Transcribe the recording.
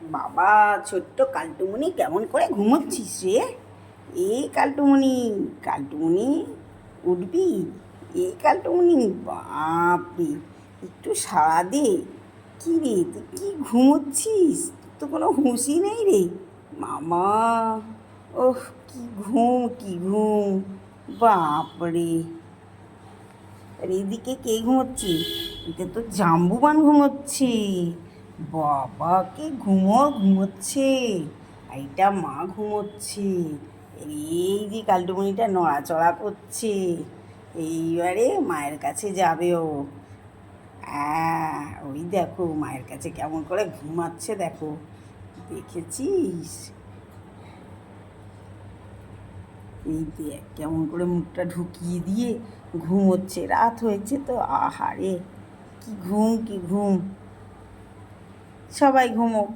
বাবা, ছোট্ট কালটুমনি কেমন করে ঘুমোচ্ছিস রে? এই কালটুমনি, কালটুমনি, উঠবি? এই কালটুমনি, বাপরে, একটু সাড়া দে। কী রে, তুই কি ঘুমোচ্ছিস? তো কোনো হুঁশই নেই রে মামা। ওহ, কি ঘুম, কি ঘুম, বাপরে। আর এদিকে কে ঘুমোচ্ছে? এটা তো জাম্বুবান ঘুমোচ্ছে। বাবা, কে ঘুমোচ্ছে। আর এটা মা ঘুমোচ্ছে। এই যে কালটুমনিটা নড়াচড়া করছে। এইবারে মায়ের কাছে যাবে ও। হ্যাঁ, ওই দেখো মায়ের কাছে কেমন করে ঘুমাচ্ছে, দেখো, দেখেছিস? এই দেখ কেমন করে মুখটা ঢুকিয়ে দিয়ে ঘুমোচ্ছে। রাত হয়েছে তো, আহারে, কি ঘুম, কি ঘুম। সবাই ঘুমোক।